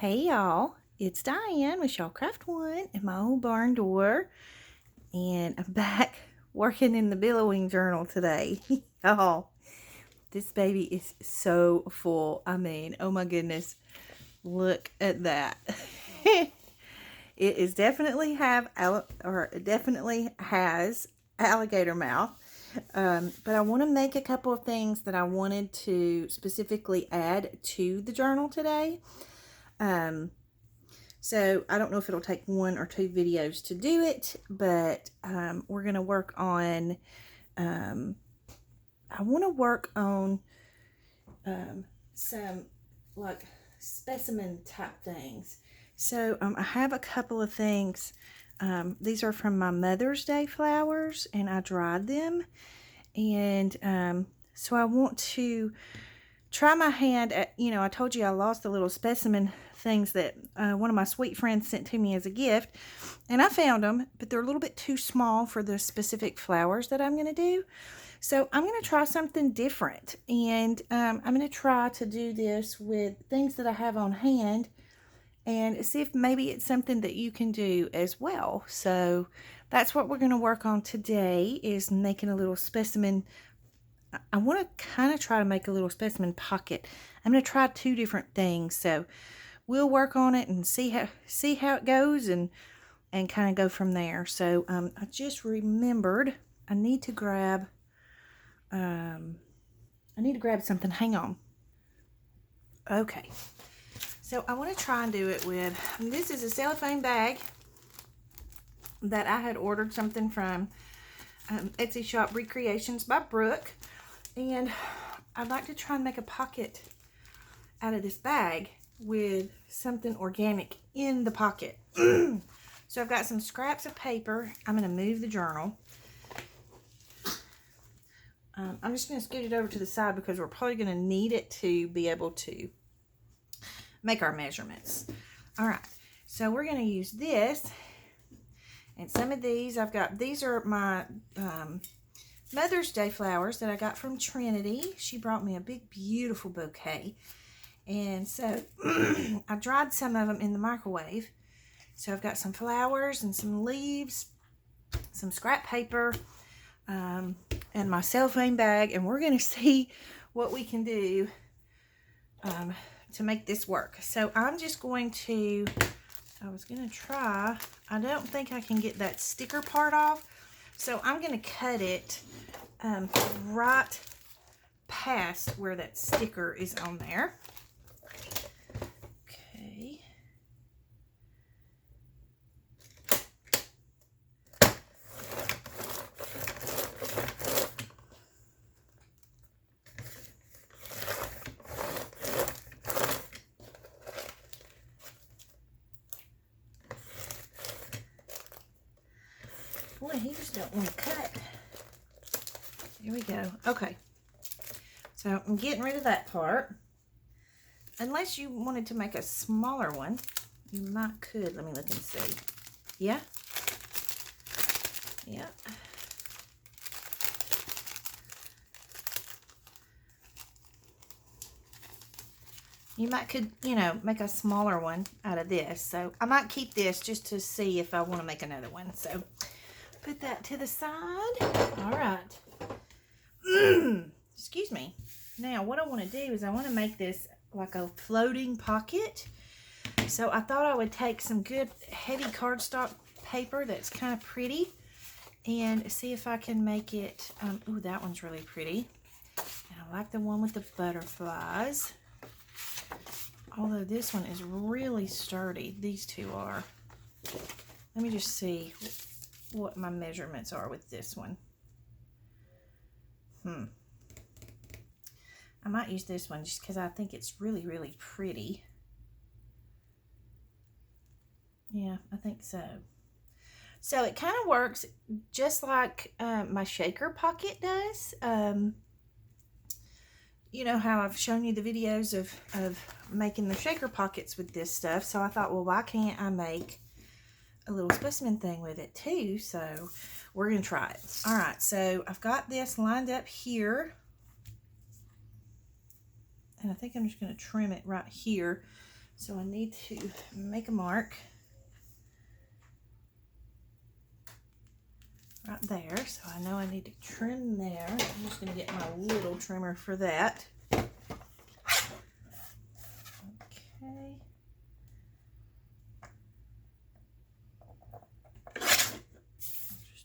Hey y'all, it's Diane with Y'all Craft One at my old barn door, and I'm back working in the billowing journal today. Y'all, this baby is so full. I mean, oh my goodness, look at that. It is definitely definitely has alligator mouth. But I want to make a couple of things that I wanted to specifically add to the journal today. So I don't know if it'll take 1 or 2 videos to do it, but we're going to work on, I want to work on some like specimen type things. So I have a couple of things. These are from my Mother's Day flowers, and I dried them. And so I want to try my hand at, I told you I lost the little specimen things that one of my sweet friends sent to me as a gift, and I found them, but they're a little bit too small for the specific flowers that I'm going to do. So I'm going to try something different, and I'm going to try to do this with things that I have on hand and see if maybe it's something that you can do as well. So that's what we're going to work on today, is making a little specimen. I want to kind of try to make a little specimen pocket. I'm going to try 2 different things, so we'll work on it and see how it goes, and kind of go from there. So I just remembered I need to grab something. Hang on. Okay, so I want to try and do it with, this is a cellophane bag that I had ordered something from Etsy shop, Recreations by Brooke. And I'd like to try and make a pocket out of this bag with something organic in the pocket. So I've got some scraps of paper. I'm going to move the journal. I'm just going to scoot it over to the side because we're probably going to need it to be able to make our measurements. All right, so we're going to use this. And some of these, these are my Mother's Day flowers that I got from Trinity. She brought me a big, beautiful bouquet. And so I dried some of them in the microwave. So I've got some flowers and some leaves, some scrap paper, and my cellophane bag. And we're going to see what we can do to make this work. So I'm just going to, I don't think I can get that sticker part off. So I'm going to cut it right past where that sticker is on there. Okay. Boy, he just don't want to cut. Here we go. Okay. So I'm getting rid of that part. Unless you wanted to make a smaller one, you could. Let me look and see. Yeah? Yeah. You could make a smaller one out of this. So I might keep this just to see if I want to make another one. So put that to the side. All right. Excuse me. Now what I want to do is I want to make this like a floating pocket. So I thought I would take some good heavy cardstock paper that's kind of pretty and see if I can make it. Ooh, that one's really pretty. And I like the one with the butterflies. Although this one is really sturdy. These two are. Let me just see what my measurements are with this one. I might use this one just because I think it's really, really pretty. Yeah, I think so. So it kind of works just like my shaker pocket does. You know how I've shown you the videos of making the shaker pockets with this stuff. So I thought, well, why can't I make a little specimen thing with it too? So we're going to try it. All right, so I've got this lined up here. And I think I'm just going to trim it right here So I need to make a mark right there. So I know I need to trim there. I'm just going to get my little trimmer for that. Okay.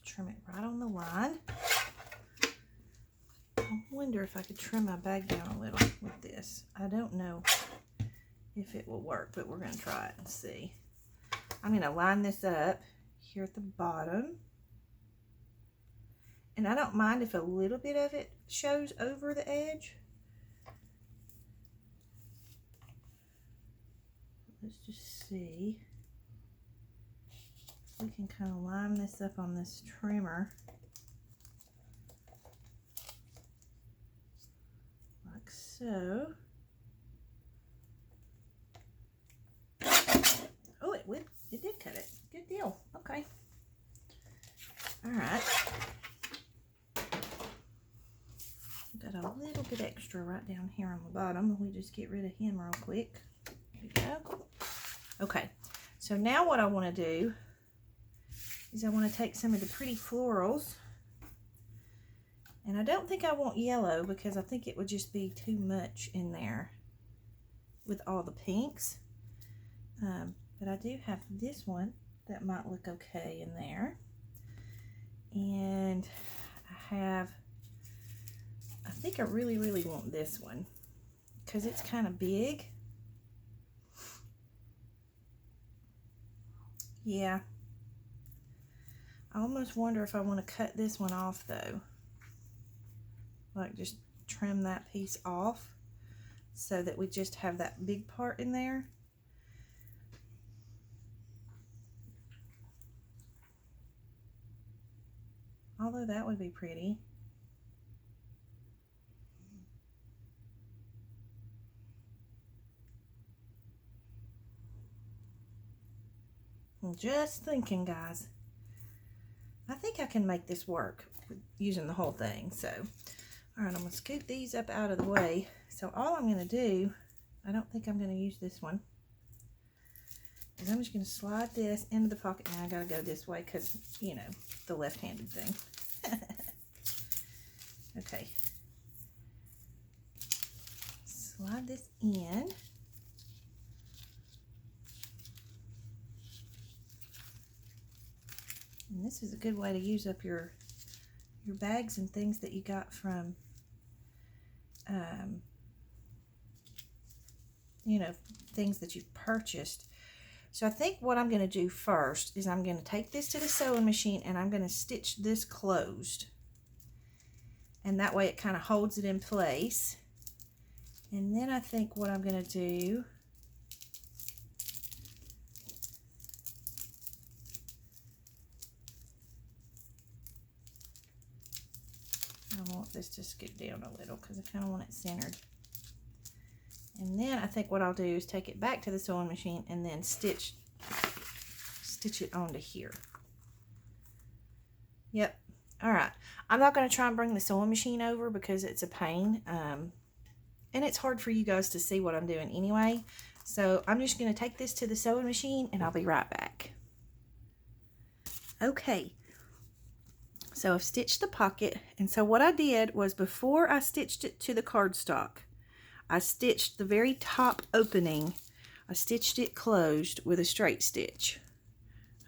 Trim it right on the line. I wonder if I could trim my bag down a little with this. I don't know if it will work, but we're going to try it and see. I'm going to line this up here at the bottom. And I don't mind if a little bit of it shows over the edge. Let's just see. We can kind of line this up on this trimmer like so. Oh, it did cut it. Good deal. Okay. All right. Got a little bit extra right down here on the bottom. We just get rid of him real quick. There we go. Okay. So now what I want to do is I want to take some of the pretty florals, and I don't think I want yellow because I think it would just be too much in there with all the pinks, but I do have this one that might look okay in there, and I think I really want this one because it's kind of big. Yeah. I almost wonder if I want to cut this one off though. Like just trim that piece off so that we just have that big part in there. Although that would be pretty. I'm just thinking, guys. I think I can make this work with using the whole thing. So, all right, I'm going to scoot these up out of the way. So all I'm going to do, I don't think I'm going to use this one, is I'm just going to slide this into the pocket. Now I got to go this way because, you know, the left-handed thing. Okay. Slide this in. And this is a good way to use up your bags and things that you got from, you know, things that you've purchased. So I think what I'm going to do first is I'm going to take this to the sewing machine and I'm going to stitch this closed. And that way it kind of holds it in place. And then I think what I'm going to do, I want this to scoot down a little because I kind of want it centered. And then I think what I'll do is take it back to the sewing machine and then stitch it onto here. Yep. All right. I'm not going to try and bring the sewing machine over because it's a pain. And it's hard for you guys to see what I'm doing anyway. So I'm just going to take this to the sewing machine and I'll be right back. Okay. So I've stitched the pocket, and so what I did was before I stitched it to the cardstock, I stitched the very top opening, I stitched it closed with a straight stitch,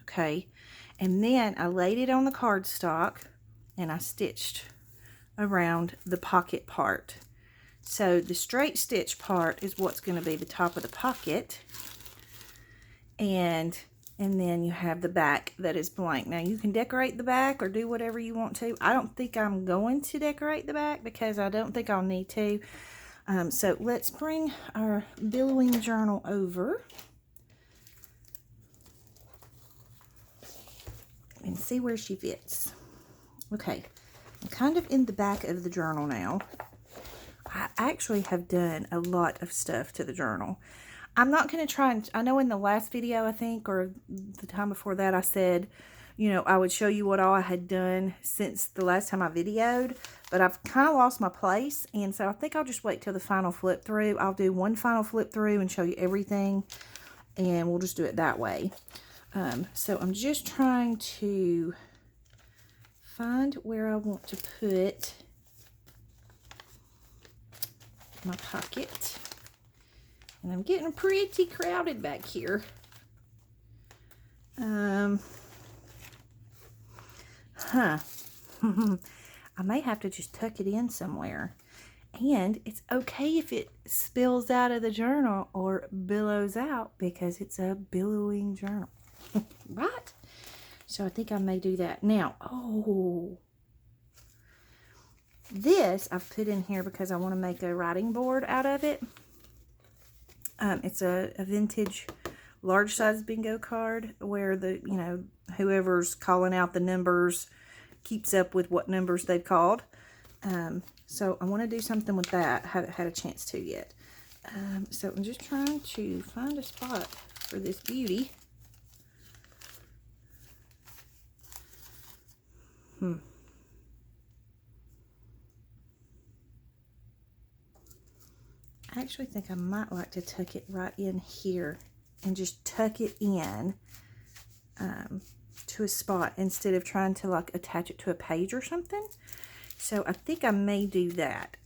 okay, and then I laid it on the cardstock and I stitched around the pocket part. So the straight stitch part is what's going to be the top of the pocket, and then you have the back that is blank. Now you can decorate the back or do whatever you want to. I don't think I'm going to decorate the back because I don't think I'll need to. So let's bring our billowing journal over and see where she fits. Okay, I'm kind of in the back of the journal now. I actually have done a lot of stuff to the journal. I'm not going to try and, I know in the last video, I think, or the time before that, I said, you know, I would show you what all I had done since the last time I videoed, but I've kind of lost my place, and so I think I'll just wait till the final flip through. I'll do one final flip through and show you everything, and we'll just do it that way. So I'm just trying to find where I want to put my pocket, and I'm getting pretty crowded back here. I may have to just tuck it in somewhere. And it's okay if it spills out of the journal or billows out, because it's a billowing journal. Right? So I think I may do that. Now, this I've put in here because I want to make a writing board out of it. It's a vintage large size bingo card where whoever's calling out the numbers keeps up with what numbers they've called. So I want to do something with that. I haven't had a chance to yet. So I'm just trying to find a spot for this beauty. I actually think I might like to tuck it right in here and just tuck it in to a spot instead of trying to like attach it to a page or something. So I think I may do that.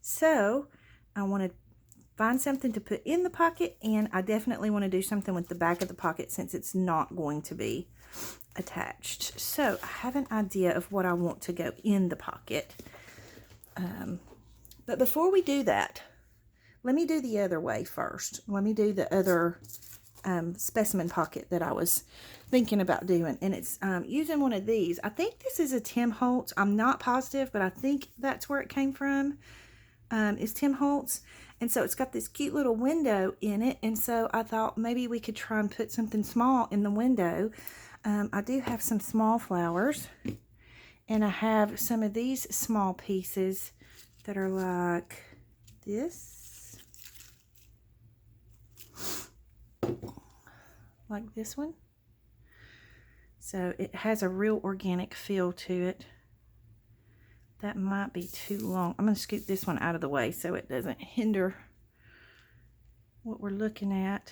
So I want to find something to put in the pocket, and I definitely want to do something with the back of the pocket since it's not going to be attached. So I have an idea of what I want to go in the pocket. But before we do that, let me do the other way first. Let me do the other specimen pocket that I was thinking about doing, and it's using one of these. I think this is a Tim Holtz. I'm not positive, but I think that's where it came from. It's Tim Holtz, and so it's got this cute little window in it, and so I thought maybe we could try and put something small in the window. I do have some small flowers, and I have some of these small pieces that are like this, like this one. So it has a real organic feel to it. That might be too long. I'm going to scoot this one out of the way so it doesn't hinder what we're looking at.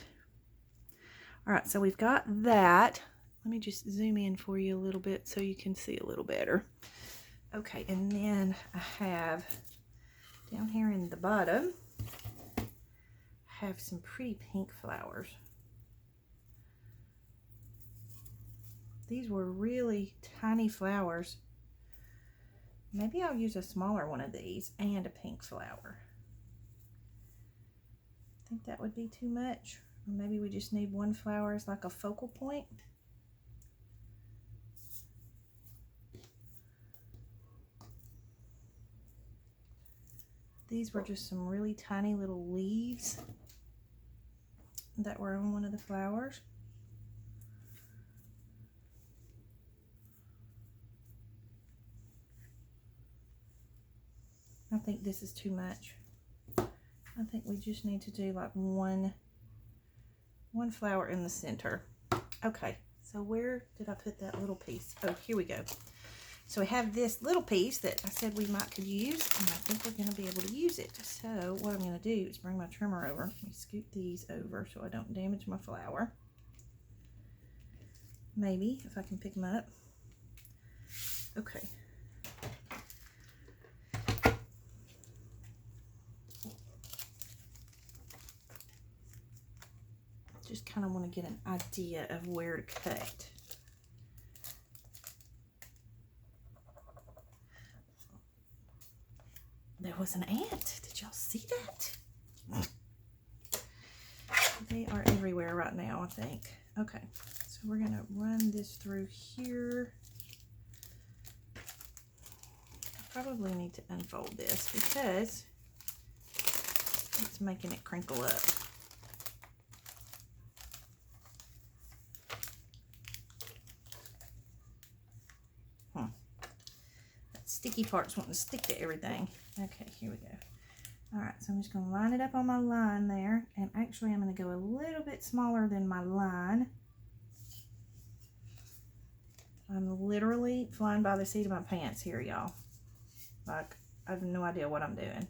All right, so we've got that. Let me just zoom in for you a little bit so you can see a little better. Okay, and then I have down here in the bottom, I have some pretty pink flowers. These were really tiny flowers. Maybe I'll use a smaller one of these and a pink flower. I think that would be too much. Or maybe we just need one flower as like a focal point. These were just some really tiny little leaves that were on one of the flowers. I think this is too much. I think we just need to do like one flower in the center. Okay, so where did I put that little piece? Oh, here we go. So we have this little piece that I said we might could use, and I think we're going to be able to use it. So what I'm going to do is bring my trimmer over. Let me scoot these over so I don't damage my flower. Maybe, if I can pick them up. Okay. Just kind of want to get an idea of where to cut. There was an ant. Did y'all see that? They are everywhere right now, I think. Okay, so we're going to run this through here. I probably need to unfold this because it's making it crinkle up. Sticky parts wanting to stick to everything. Okay, here we go. All right, so I'm just going to line it up on my line there, and actually I'm going to go a little bit smaller than my line. I'm literally flying by the seat of my pants here, y'all. Like, I have no idea what I'm doing.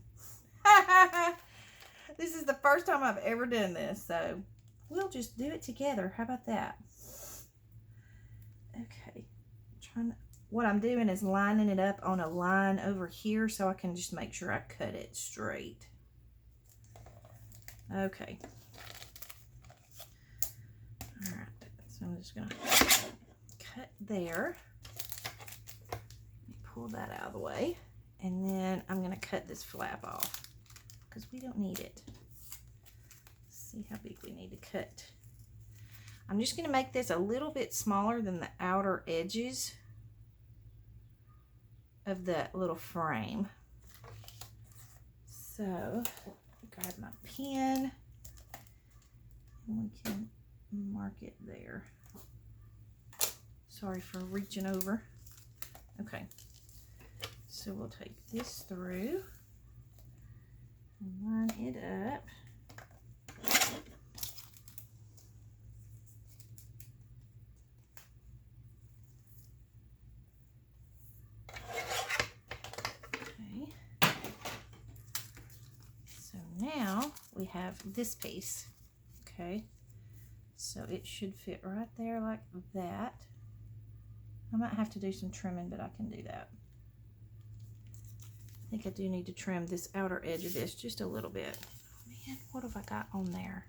This is the first time I've ever done this, so we'll just do it together. How about that? Okay. What I'm doing is lining it up on a line over here so I can just make sure I cut it straight. Okay. All right. So I'm just going to cut there. Let me pull that out of the way. And then I'm going to cut this flap off because we don't need it. Let's see how big we need to cut. I'm just going to make this a little bit smaller than the outer edges of the little frame. So, grab my pen and we can mark it there. Sorry for reaching over. Okay, so we'll take this through and line it up. Now we have this piece. Okay, so it should fit right there like that. I might have to do some trimming, but I can do that. I think I do need to trim this outer edge of this just a little bit. Man, what have I got on there?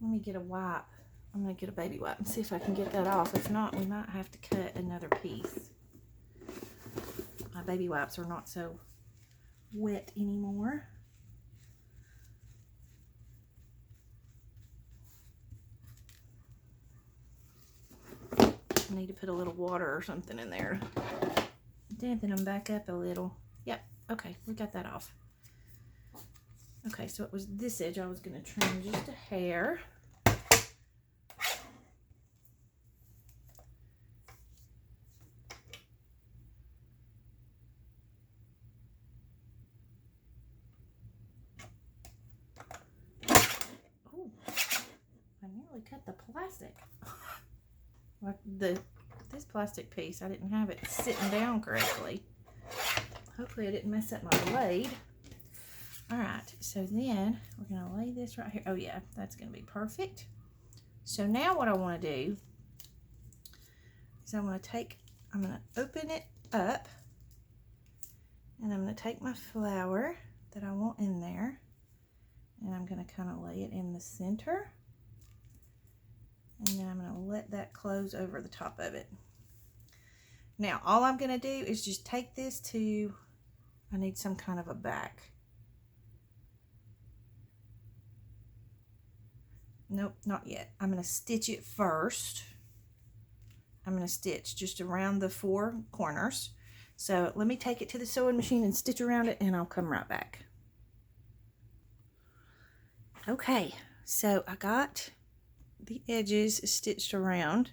Let me get a wipe. I'm going to get a baby wipe and see if I can get that off. If not, we might have to cut another piece. My baby wipes are not so wet anymore. I need to put a little water or something in there. Dampen them back up a little. Yep, okay, we got that off. Okay, so it was this edge I was going to trim just a hair. Cut the plastic. Like this plastic piece, I didn't have it sitting down correctly. Hopefully I didn't mess up my blade. Alright, so then we're going to lay this right here. Oh yeah, that's going to be perfect. So now what I want to do is I'm going to open it up and I'm going to take my flower that I want in there and I'm going to kind of lay it in the center. And then I'm going to let that close over the top of it. Now, all I'm going to do is just take this to, I need some kind of a back. Nope, not yet. I'm going to stitch it first. I'm going to stitch just around the 4 corners. So let me take it to the sewing machine and stitch around it and I'll come right back. Okay, so I got the edges stitched around,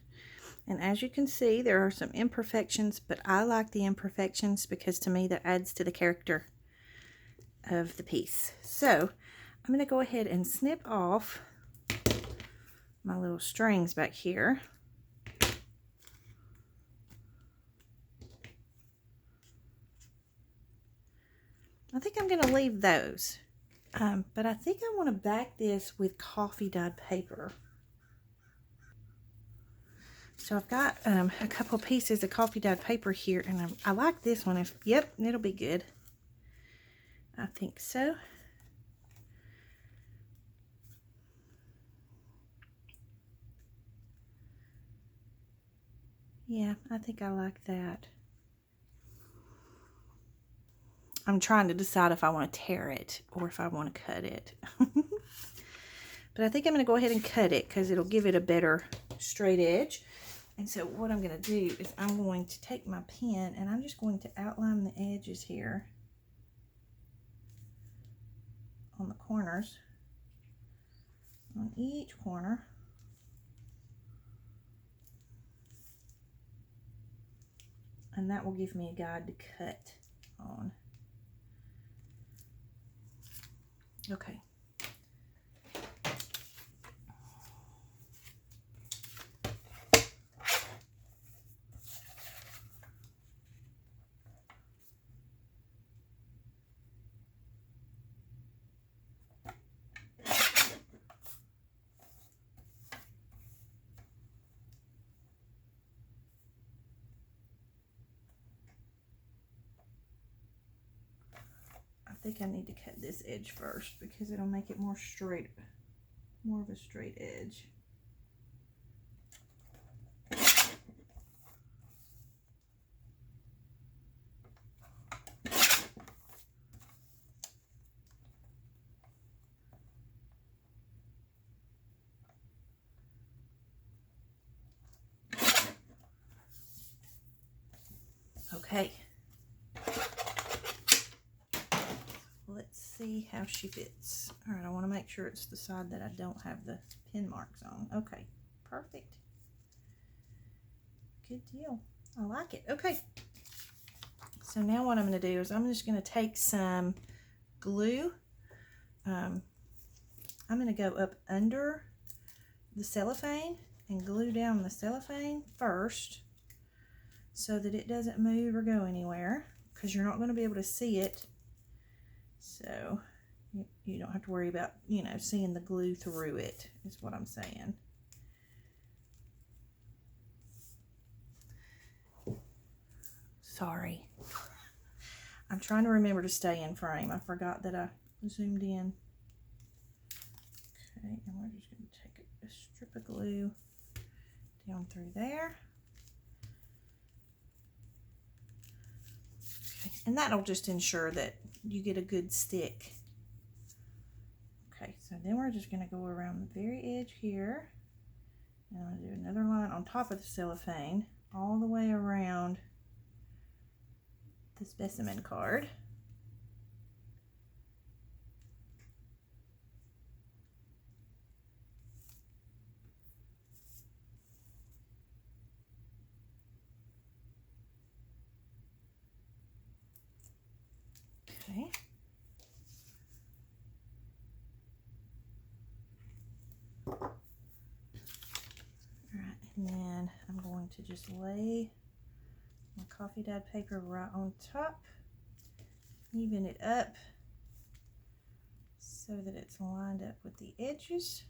and as you can see there are some imperfections, but I like the imperfections because to me that adds to the character of the piece. So I'm going to go ahead and snip off my little strings back here. I think I'm going to leave those, but I think I want to back this with coffee dyed paper. So I've got a couple pieces of coffee dyed paper here, and I like this one. Yep, it'll be good. I think so. Yeah, I think I like that. I'm trying to decide if I want to tear it or if I want to cut it. But I think I'm going to go ahead and cut it because it'll give it a better straight edge. And so what I'm going to do is I'm going to take my pen and I'm just going to outline the edges here on the corners, on each corner. And that will give me a guide to cut on. Okay. I think I need to cut this edge first because it'll make it more straight, more of a straight edge. Okay. Let's see how she fits. All right, I want to make sure it's the side that I don't have the pin marks on. Okay, perfect. Good deal. I like it. Okay. So now what I'm going to do is I'm just going to take some glue. I'm going to go up under the cellophane and glue down the cellophane first so that it doesn't move or go anywhere, because you're not going to be able to see it. So you don't have to worry about, you know, seeing the glue through it, is what I'm saying. Sorry. I'm trying to remember to stay in frame. I forgot that I zoomed in. Okay, and we're just going to take a strip of glue down through there. Okay, and that'll just ensure that you get a good stick. Okay, so then we're just going to go around the very edge here. And I'm going to do another line on top of the cellophane all the way around the specimen card. Okay. All right, and then I'm going to just lay my coffee dyed paper right on top, even it up so that it's lined up with the edges,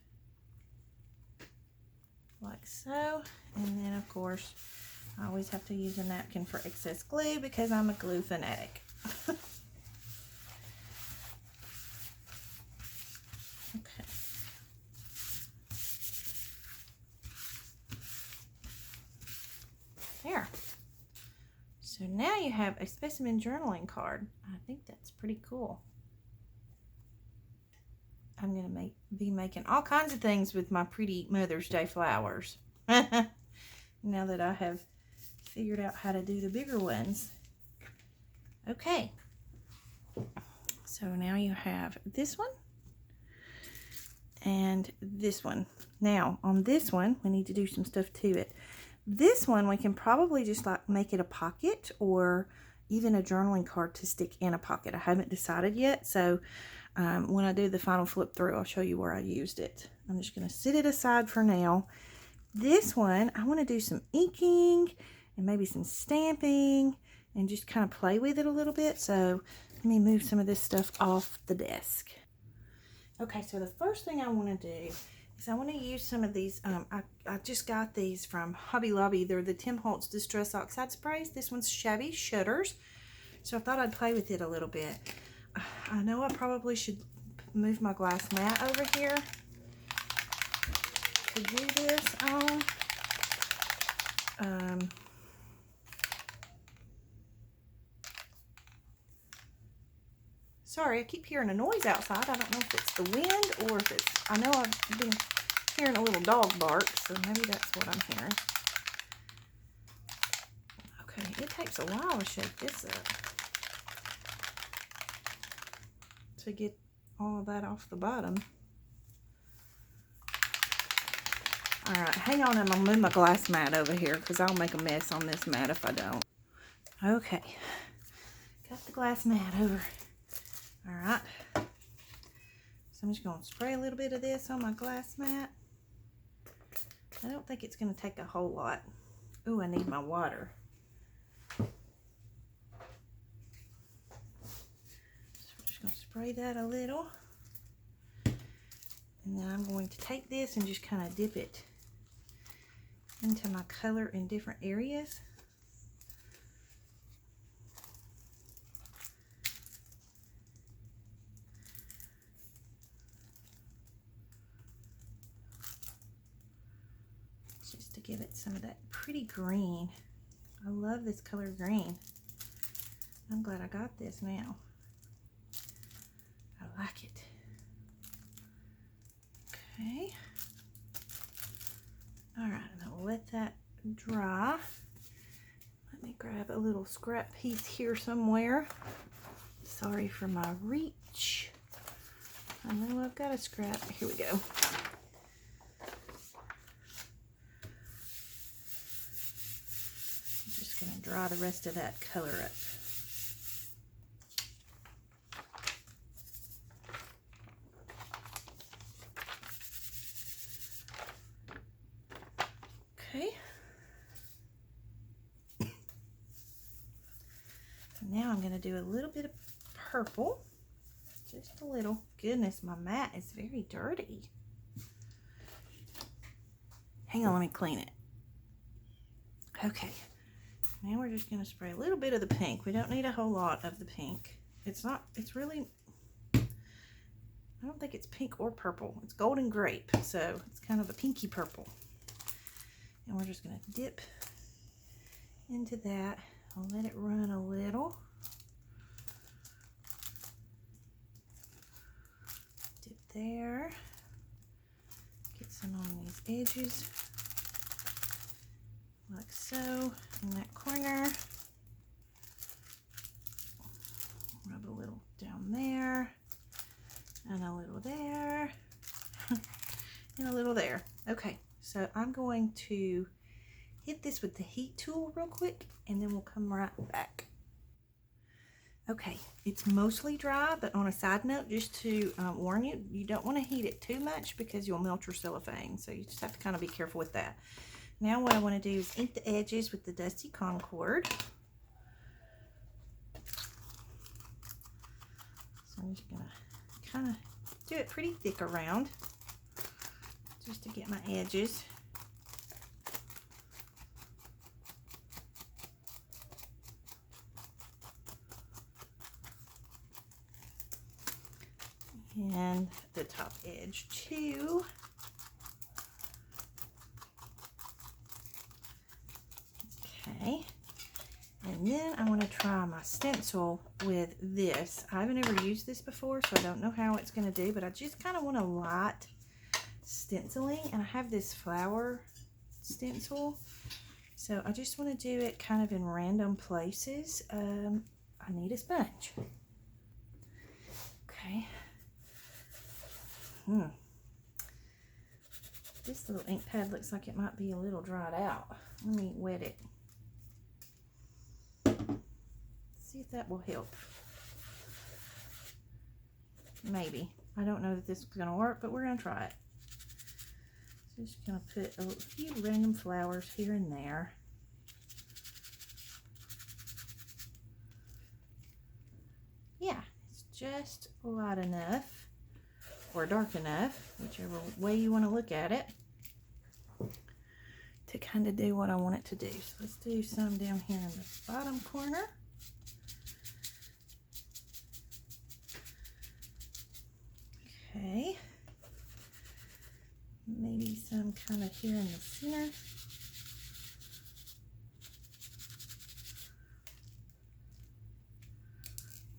like so. And then of course I always have to use a napkin for excess glue because I'm a glue fanatic. Okay. There. So now you have a specimen journaling card. I think that's pretty cool. I'm going to be making all kinds of things with my pretty Mother's Day flowers. Now that I have figured out how to do the bigger ones. Okay. So now you have this one and this one. Now on this one, we need to do some stuff to it. This one, we can probably just like make it a pocket or even a journaling card to stick in a pocket. I haven't decided yet. So when I do the final flip through, I'll show you where I used it. I'm just going to set it aside for now. This one, I want to do some inking and maybe some stamping and just kind of play with it a little bit. So let me move some of this stuff off the desk. Okay, so the first thing I want to do is I want to use some of these. I just got these from Hobby Lobby. They're the Tim Holtz Distress Oxide Sprays. This one's Shabby Shutters. So I thought I'd play with it a little bit. I know I probably should move my glass mat over here to do this on. Sorry, I keep hearing a noise outside. I don't know if it's the wind or if it's, I know I've been hearing a little dog bark, so maybe that's what I'm hearing. Okay, it takes a while to shake this up to get all of that off the bottom. All right, hang on, I'm gonna move my glass mat over here because I'll make a mess on this mat if I don't. Okay, got the glass mat over. All right, So I'm just going to spray a little bit of this on my glass mat. I don't think it's going to take a whole lot. Ooh, I need my water. So I'm just going to spray that a little. And then I'm going to take this and just kind of dip it into my color in different areas. Just to give it some of that pretty green. I love this color green. I'm glad I got this now. I like it. Okay. All right, and I'll let that dry. Let me grab a little scrap piece here somewhere. Sorry for my reach. I know I've got a scrap. Here we go. I'm just going to dry the rest of that color up. Okay. Now I'm going to do a little bit of purple. Just a little. Goodness, my mat is very dirty. Hang on, let me clean it. Okay. Now we're just going to spray a little bit of the pink. We don't need a whole lot of the pink. It's really, I don't think it's pink or purple. It's golden grape, so it's kind of a pinky purple. And we're just going to dip into that. I'll let it run a little. Dip there. Get some on these edges, like so, in that corner. Rub a little down there, and a little there, and a little there. Okay, so I'm going to hit this with the heat tool real quick, and then we'll come right back. Okay, it's mostly dry, but on a side note, just to warn you, you don't want to heat it too much because you'll melt your cellophane. So you just have to kind of be careful with that. Now what I want to do is ink the edges with the Dusty Concord. So I'm just going to kind of do it pretty thick around, just to get my edges. And the top edge too. Okay, and then I want to try my stencil with this. I haven't ever used this before, so I don't know how it's going to do, but I just kind of want a light stenciling, and I have this flower stencil, so I just want to do it kind of in random places. I need a sponge. Okay. This little ink pad looks like it might be a little dried out. Let me wet it. See if that will help. Maybe. I don't know that this is going to work, but we're going to try it. So just going to put a few random flowers here and there. Yeah, it's just light enough. Or dark enough, whichever way you want to look at it, to kind of do what I want it to do. So let's do some down here in the bottom corner. Okay. Maybe some kind of here in the center.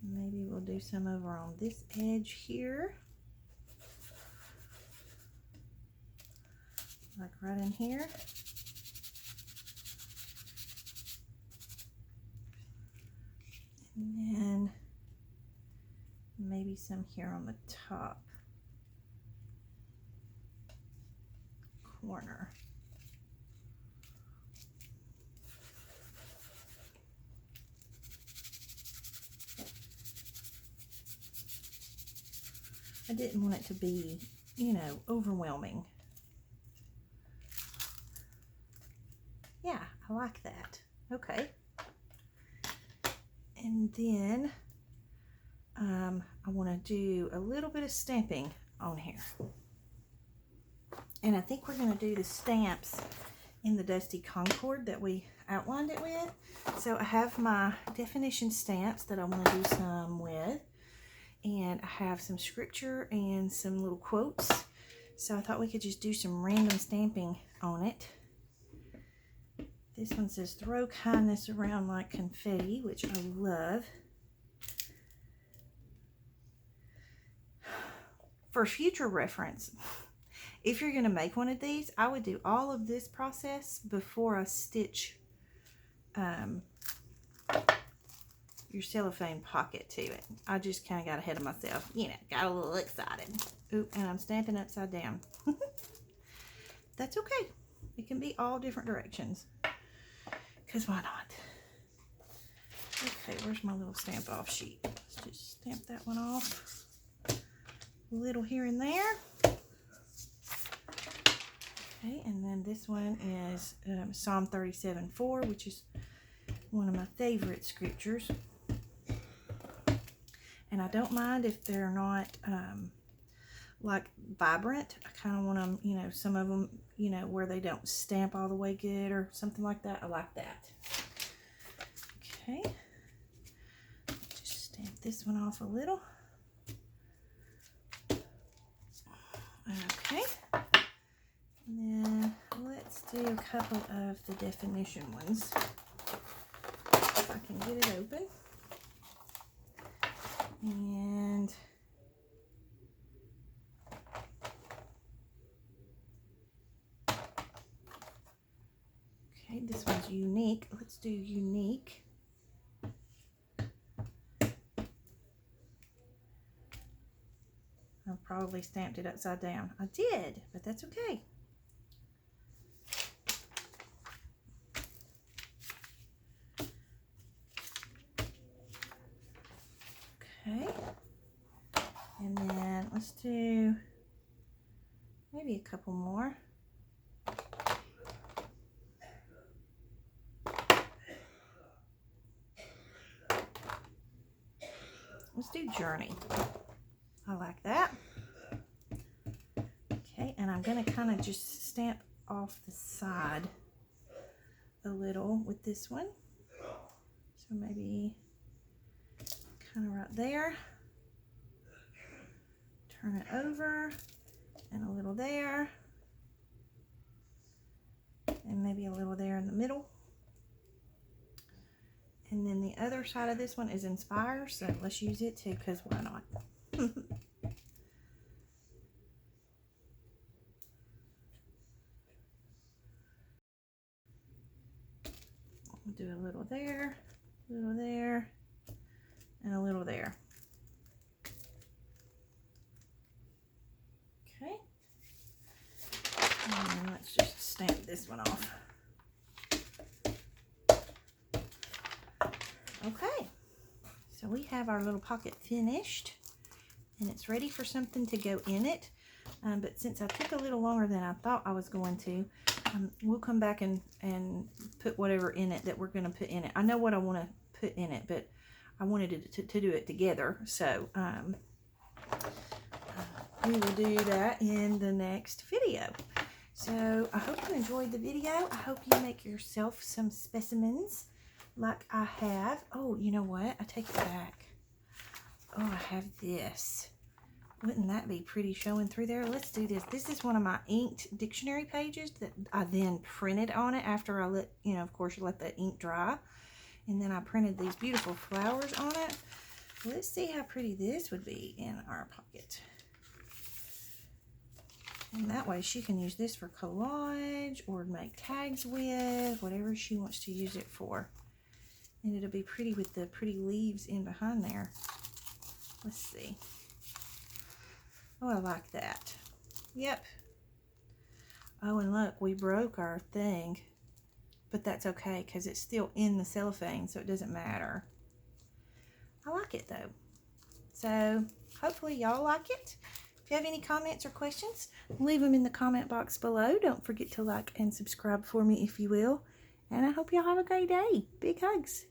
Maybe we'll do some over on this edge here. Like right in here. And then maybe some here on the top corner. I didn't want it to be, you know, overwhelming. Yeah, I like that. Okay. And then I want to do a little bit of stamping on here. And I think we're going to do the stamps in the Dusty Concord that we outlined it with. So I have my definition stamps that I want to do some with. And I have some scripture and some little quotes. So I thought we could just do some random stamping on it. This one says, throw kindness around like confetti, which I love. For future reference, if you're going to make one of these, I would do all of this process before I stitch your cellophane pocket to it. I just kind of got ahead of myself. You know, got a little excited. Ooh, and I'm stamping upside down. That's okay. It can be all different directions. Because why not? Okay, where's my little stamp off sheet? Let's just stamp that one off. A little here and there. Okay, and then this one is Psalm 37:4, which is one of my favorite scriptures. And I don't mind if they're not like vibrant. I kind of want them, you know, some of them, you know, where they don't stamp all the way good or something like that. I like that. Okay. Just stamp this one off a little. Okay. And then let's do a couple of the definition ones. If I can get it open. And okay, this one's unique. Let's do unique. I probably stamped it upside down. I did, but that's okay. Okay. And then let's do maybe a couple more. Let's do journey. I like that. Okay, and I'm going to kind of just stamp off the side a little with this one. So maybe kind of right there. Turn it over and a little there. And maybe a little there in the middle. And then the other side of this one is inspire, so let's use it too, because why not? We'll do a little there, and a little there. Okay. And then let's just stamp this one off. Okay, so we have our little pocket finished, and it's ready for something to go in it. But since I took a little longer than I thought I was going to, we'll come back and put whatever in it that we're going to put in it. I know what I want to put in it, but I wanted to do it together. So we will do that in the next video. So I hope you enjoyed the video. I hope you make yourself some specimens like I have. Oh, you know what? I take it back. Oh, I have this. Wouldn't that be pretty showing through there? Let's do this. This is one of my inked dictionary pages that I then printed on it after I let, you know, of course, you let the ink dry. And then I printed these beautiful flowers on it. Let's see how pretty this would be in our pocket. And that way she can use this for collage or make tags with, whatever she wants to use it for. And it'll be pretty with the pretty leaves in behind there. Let's see. Oh, I like that. Yep. Oh, and look, we broke our thing. But that's okay, because it's still in the cellophane, so it doesn't matter. I like it, though. So, hopefully y'all like it. If you have any comments or questions, leave them in the comment box below. Don't forget to like and subscribe for me if you will. And I hope y'all have a great day. Big hugs.